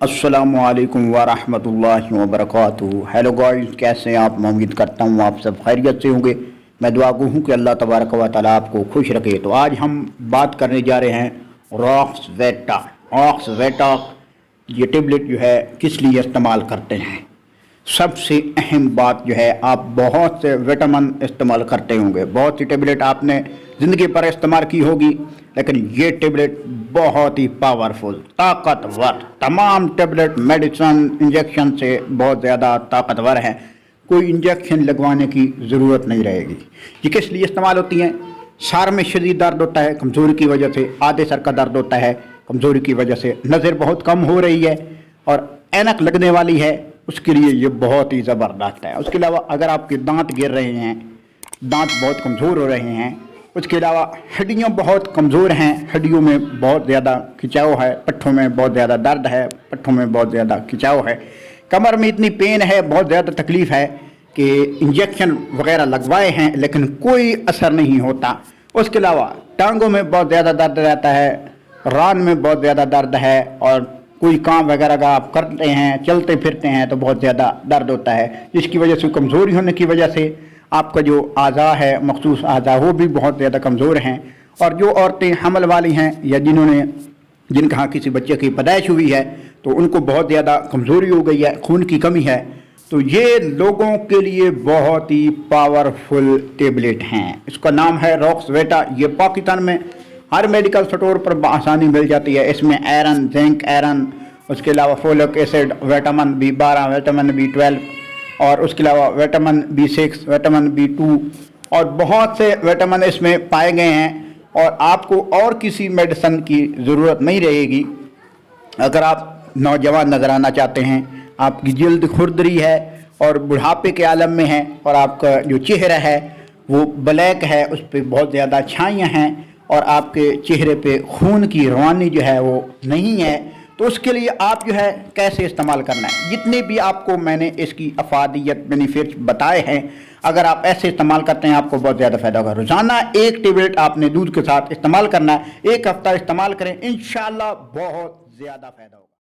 अस्सलामुअलैकुम वरहमतुल्लाहि वबरकातुहू। Hello guys, कैसे हैं आप? मैं उम्मीद करता हूँ आप सब खैरियत से होंगे। मैं दुआ गो हूँ कि अल्लाह तबारक व तआला आपको खुश रखे। तो आज हम बात करने जा रहे हैं रॉक्सवेटा। ये टेबलेट जो है किस लिए इस्तेमाल करते हैं। सबसे अहम बात जो है, आप बहुत से विटामिन इस्तेमाल करते होंगे, बहुत सी टेबलेट आपने ज़िंदगी पर इस्तेमाल की होगी, लेकिन ये टेबलेट बहुत ही पावरफुल, ताकतवर, तमाम टेबलेट मेडिसिन इंजेक्शन से बहुत ज़्यादा ताकतवर है। कोई इंजेक्शन लगवाने की ज़रूरत नहीं रहेगी। ये किस लिए इस्तेमाल होती हैं? सर में शदीद दर्द होता है कमज़ोरी की वजह से, आधे सर का दर्द होता है कमज़ोरी की वजह से, नज़र बहुत कम हो रही है और ऐनक लगने वाली है, उसके लिए ये बहुत ही ज़बरदस्त है। उसके अलावा अगर आपके दांत गिर रहे हैं, दांत बहुत कमज़ोर हो रहे हैं, उसके अलावा हड्डियाँ बहुत कमज़ोर हैं, हड्डियों में बहुत ज़्यादा खिंचाव है, पट्ठों में बहुत ज़्यादा दर्द है, पट्ठों में बहुत ज़्यादा खिंचाव है, कमर में इतनी पेन है, बहुत ज़्यादा तकलीफ़ है कि इंजेक्शन वगैरह लगवाए हैं लेकिन कोई असर नहीं होता। उसके अलावा टांगों में बहुत ज़्यादा दर्द रहता है, रान में बहुत ज़्यादा दर्द है, और कोई काम वगैरह का आप करते हैं, चलते फिरते हैं तो बहुत ज़्यादा दर्द होता है, जिसकी वजह से कमज़ोरी होने की वजह से आपका जो आज़ा है, मखसूस आज़ा, वो भी बहुत ज़्यादा कमज़ोर हैं। और जो औरतें हमल वाली हैं या जिनके यहाँ किसी बच्चे की पैदाइश हुई है तो उनको बहुत ज़्यादा कमज़ोरी हो गई है, खून की कमी है, तो ये लोगों के लिए बहुत ही पावरफुल टेबलेट हैं। इसका नाम है रॉक्सवेटा। ये पाकिस्तान में हर मेडिकल स्टोर पर आसानी मिल जाती है। इसमें आयरन, जिंक आयरन, उसके अलावा folic acid, vitamin B12, vitamin B12, और उसके अलावा विटामिन B6, विटामिन B2 और बहुत से विटामिन इसमें पाए गए हैं, और आपको और किसी मेडिसिन की ज़रूरत नहीं रहेगी। अगर आप नौजवान नज़र आना चाहते हैं, आपकी जल्द खुरदरी है और बुढ़ापे के आलम में है, और आपका जो चेहरा है वो ब्लैक है, उस पर बहुत ज़्यादा छाइयाँ हैं, और आपके चेहरे पे खून की रवानी जो है वो नहीं है, तो उसके लिए आप जो है कैसे इस्तेमाल करना है। जितने भी आपको मैंने इसकी अफादियत बेनिफिट्स बताए हैं, अगर आप ऐसे इस्तेमाल करते हैं आपको बहुत ज़्यादा फ़ायदा होगा। रोज़ाना एक टेबलेट आपने दूध के साथ इस्तेमाल करना है, एक हफ्ता इस्तेमाल करें, इंशाल्लाह बहुत ज़्यादा फ़ायदा होगा।